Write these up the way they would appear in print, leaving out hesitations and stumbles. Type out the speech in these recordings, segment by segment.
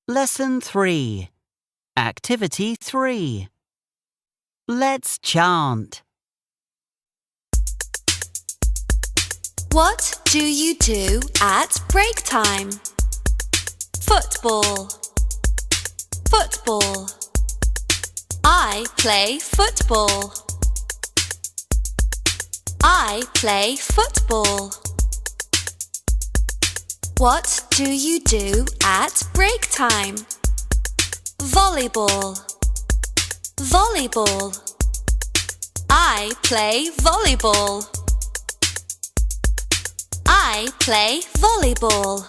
Lesson 3. Activity 3. Let's chant. What do you do at break time? Football. Football. I play football. I play football. What do you do at break time? Volleyball. Volleyball. I play volleyball. I play volleyball.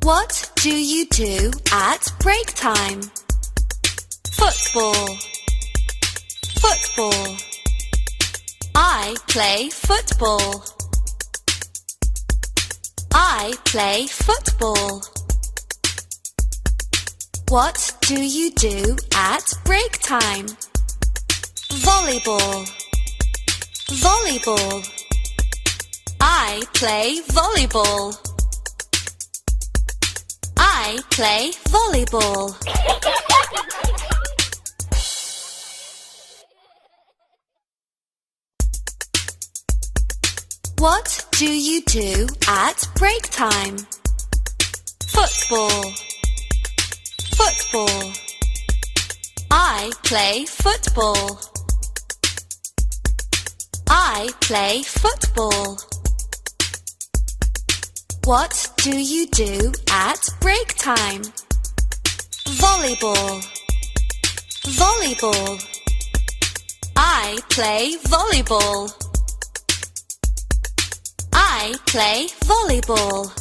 What do you do at break time? Football. Football. I play football. I play football. What do you do at break time? Volleyball. Volleyball. I play volleyball. I play volleyball. What do you do at break time? Football. Football. I play football. I play football. What do you do at break time? Volleyball. Volleyball. I play volleyball. I play volleyball.